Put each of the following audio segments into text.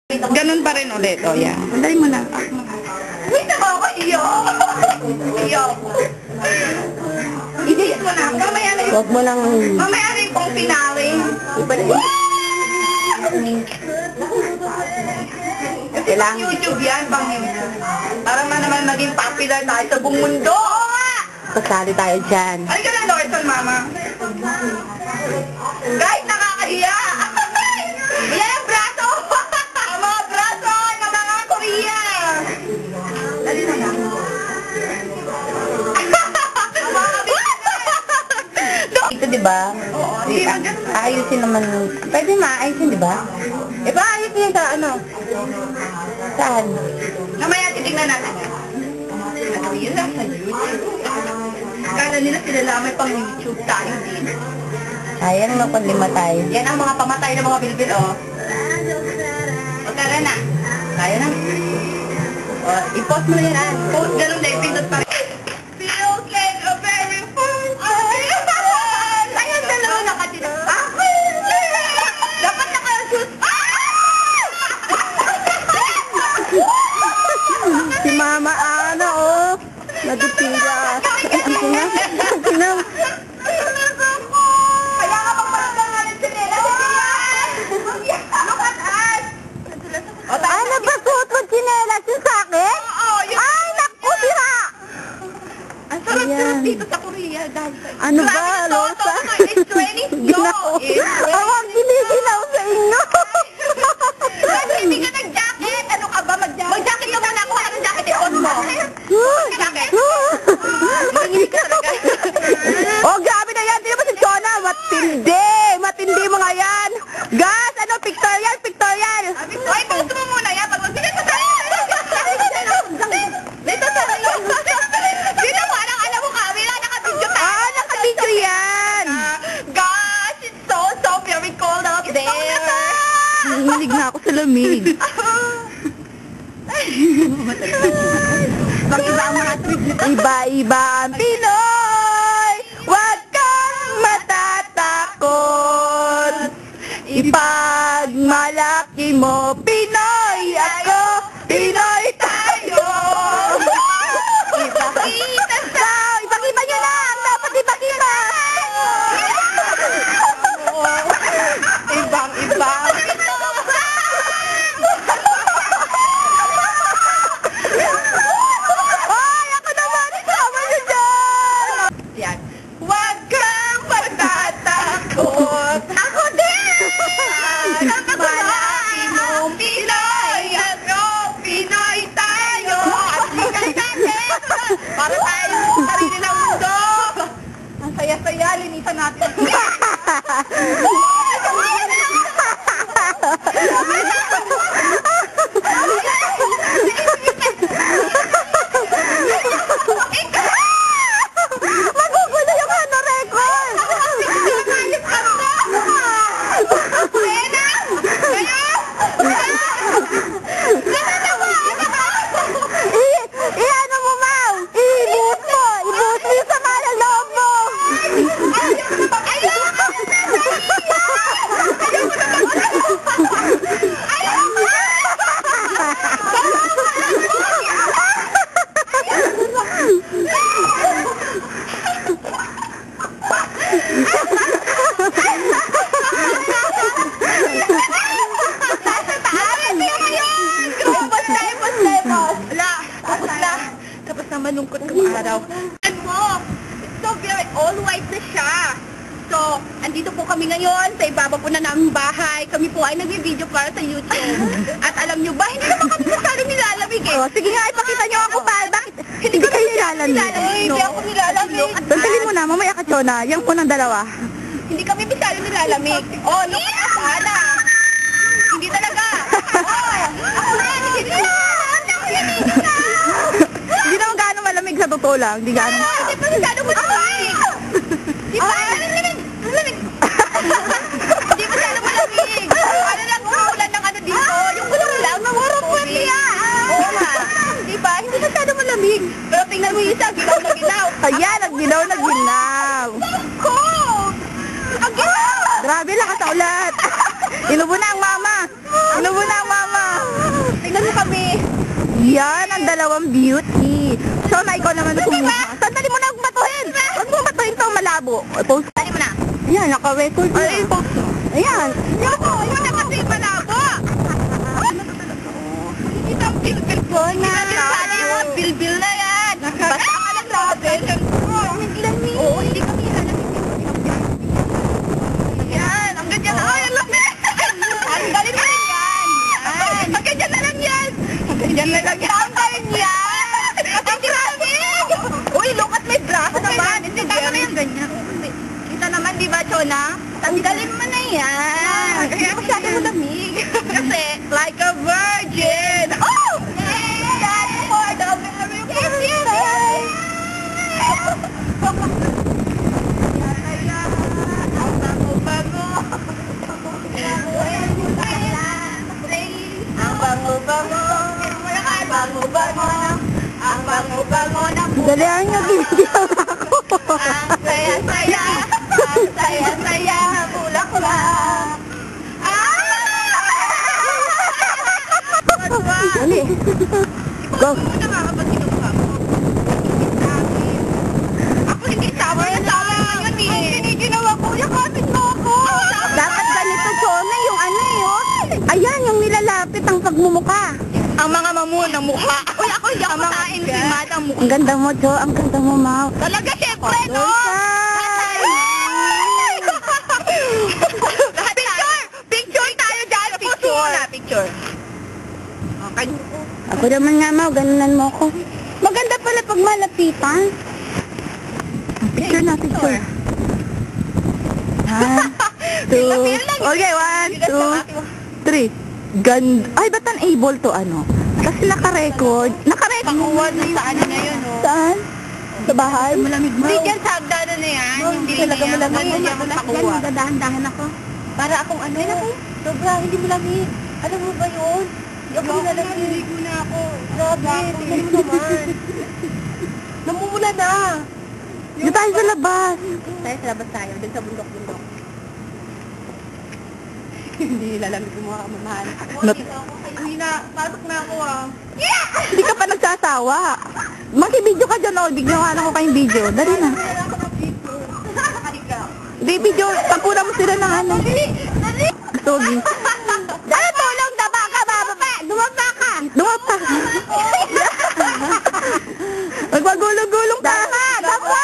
Ganun pa rin ulit. O, yan. Sandali mo na. Uy, nakakaiyak! Iyak! Idayas mo na. Mamaya na yung... Huwag mo lang... Mamaya na yung pang finale. Kasi pang YouTube yan, pang YouTube. Para naman maging popular tayo sa buong mundo. Kasali tayo dyan. Ay ka na, Lorson, mama. Guys, nakakahiya! Ilan ang braso? Ang mga braso ng mga Korea! Dali na lang. Ito, di ba? Oo, hindi man ganun. Ayusin naman. Pwede maayusin, di ba? Eh, paayos niya sa ano? Saan? Namaya titignan natin. Ano yun lang sa YouTube? Kala nila sila lamay pang YouTube tayo din. Sayang na kung lima tayo. Yan ang mga pamatay ng mga bilbil, oh. O, tara na. Kaya na. O, i-post mo na yan, ah. Post, ganun na, ipindot pa rin. Feels like a very fun day. Kaya dalawa nakatira. Dapat naka-shoot. Si Mama Ana, oh. Nadupila. Ay, ang sinang. Ang sinang. Kaya ka magparang nga ng sinela. Look at us. Ah, nabasuot mo chinelas yung sakin? Oo, yun. Ay, naku, sira. Ang sarap-sarap Ayan. dito sa Korea dahil sa... Ano ba, Rosa? Ginaw. Awag, giniginaw sa inyo. Kasi hindi ka nag-jacket. Ano ka ba? Mag-jacket ka muna. Kuha ka ng jacket. I-on mo. Jacket. Hindi ka talaga. Oh, grabe na yan. Di naman si Jonah. Matindi. Matindi mga yan. Gas, ano, pictorial, pictorial. Ay, post mo muna yan. Pag sige pa tayo. Dito sa dito parang alam mo camera. Naka-video tayo. Ah, nakabidyo yan. Gosh, it's so very cold out there. Hilig na ako sa lamig. Mag-iba ang mga Iba-iba ang Pinoy. Huwag kang matatakot. Ipagmalaki mo, Pinoy ako, Pinoy tayo. Ipakita ipakita nyo lang. Dapat ipakita. Ibang-iba. Ay, ako naman. Isama nyo dyan. Yan. Huwag kang matatakot. Ako din! Malaki mong Pinoy. Ako, Pinoy tayo. At likay natin. Para tayo sa sarili ng mundo. Ang saya-saya, linisan natin. Magugulo yung ano record. Ano mo, Mau? Ibuhos mo yung sama ng loob mo. Tapos na malungkot ng araw. Ano mo? It's so very all white na siya. So, andito po kami ngayon sa ibaba po na naming bahay. Kami po ay nag-video para sa YouTube. At alam nyo ba, hindi naman kami masyadong nilalamig eh. Oh, sige nga, ipakita nyo ako pa. Bakit? Hindi kayo nilalamig. Hindi ako nilalamig. Sandali mo na, mamaya ka, Chona. Yang po ng dalawa. Hindi kami masyadong nilalamig. Oh, look at Ana. Hindi talaga. Oh, ako na, hindi na. Hindi naman gaano malamig sa totoo lang. Hindi gaano. Hindi pa masyadong malamig. Di ba? Malamig. Hindi masyadong malamig. Ano lang, umulan ng ano dito. Yung ulan lang, namurong niya. Oo nga. Di ba? Hindi masyadong malamig. Pero tingnan mo yung isa, ginaw na ginaw. Ayan, nagginaw na ginaw. Cold! Ang ginaw! Grabe, lakas sa ulat. Inubo na ang mama. Inubo na ang mama. Yan ang dalawang beauty. Shona, ikaw naman kumuha. Sandali mo na batuhin. Huwag mo batuhin to, malabo. Post. Dali mo na. Ayan, naka-record na. Ay, post mo. Ayan. Yun na kasi malabo. Kita ang bil-bil ko na. Sana yung mga bil-bil na yan. Basta ka lang natin. Oo, hindi kami yan, ang ganyan. Ay, ang lami. Ang galing mo rin yan. Ang ganyan na lang yan. Ang ganyan na lang yan. Ang galing yan. Ang grabe. Uy, look at my braso naman. Hindi tama na yung ganyan. Kita naman, di ba, Chona? Tanggalin mo na yan. Kaya masyado mo lamig. Kasi, like a virgin. Oh! That's for the very virgin. Ang bango-bango ng Dalihan niyo, bibigyan ako. ang saya-saya, ang saya-saya, bulaklak. Dali. Go. Ako hindi tama yung tama yun eh. Hindi ginawa ko, yakapit mo ako. Dapat ganito, Shona, yung ano eh, oh. Ayan, yung nilalapit ang pagmumuka. Ang mga mamunang mukha. Uy, ako hindi ako matain si Madang mukha. Ang ganda mo, Jo. Ang ganda mo, Mau. Talaga, syempre, no? Picture! Picture tayo dyan! Picture! Picture. Okay. Ako naman nga, Mau. Ganunan mo ako. Maganda pala pag malapitan. Picture na, picture. 1, 2, okay, 1, 2, 3. Ay, ba't unable to ano? Kasi naka-record. Naka-record. Panguwan na sa ano na yun, oh. Saan? Sa bahay? Malamig mo. Hindi dyan sa hagdanan na yan. Hindi talaga na yan. malamig. Ganun yan ang pakuha. Magdadahan-dahan ako. Para akong ano. Sobra, hindi malamig. Alam mo ba yun? Hindi ako nilalamig. Naligo na ako. Grabe, tingnan mo naman. Namumula na. Dito tayo sa labas. Tayo sa labas tayo, dun sa bundok-bundok. Hindi lalamig yung mga kamamahan. Hindi na, pasok na ako ah. Hindi ka pa nagsasawa. Makibidyo ka dyan, oh. Bigyan ko kayong video. Dali na. Hindi, video. Pagpuna mo sila ng ano. Sogi. Ano tulong? Daba ka, bababa. Dumapa ka. Dumapa. Magpagulong-gulong ka. Daba.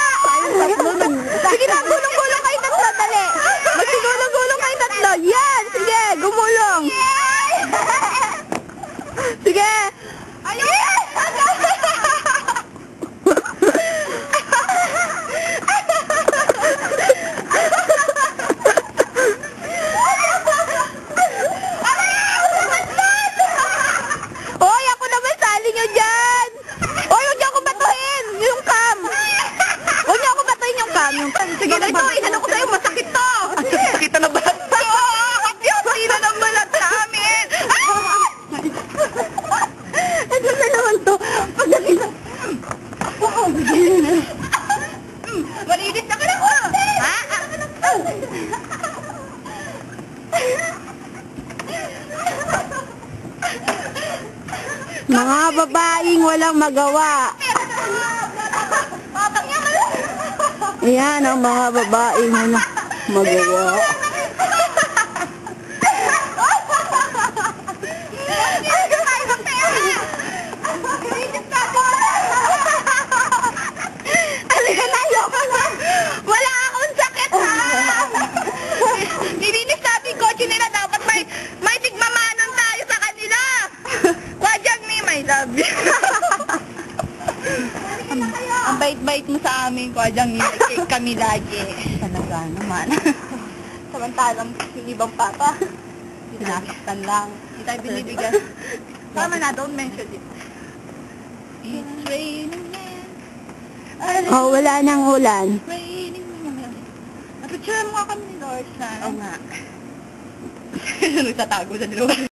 Sige na, gulong-gulong kayo tatlo. Dali. Magsigulong-gulong kayo tatlo. Yan. Sige, gumulong. Sige. Ayun! Hoy, ako naman sali nyo dyan. Hoy, huwag niyo ako batuhin. Yung cam. Huwag niyo ako batuhin yung cam. Sige na ito, inano ko sa'yo, masakit to! Sakit na balat. Sino ng balat namin? Ano na naman to? Pagdating na. Wow, bigyan na. Malinis na ka lang, oh! Ha? Mga babaeng walang magawa. Ayan ang mga babaeng walang magawa. Halika na, ayoko na. Wala akong sakit, ha? Nilinis natin yung kotse nila. Dapat may tigmamanon tayo sa kanila. Wadyang ni, my love you. Ang bait-bait mo sa amin, Wadyang ni. Nag-cake kami lagi. Talaga naman. Samantalang yung ibang papa, sinasaktan lang. Hindi tayo binibigyan. Tama na, don't mention it. It's raining men. Oh, wala nang ulan. Raining men. Napicture mo nga kami ni Lord sa... Oo nga. Nagtatago sa dalawa.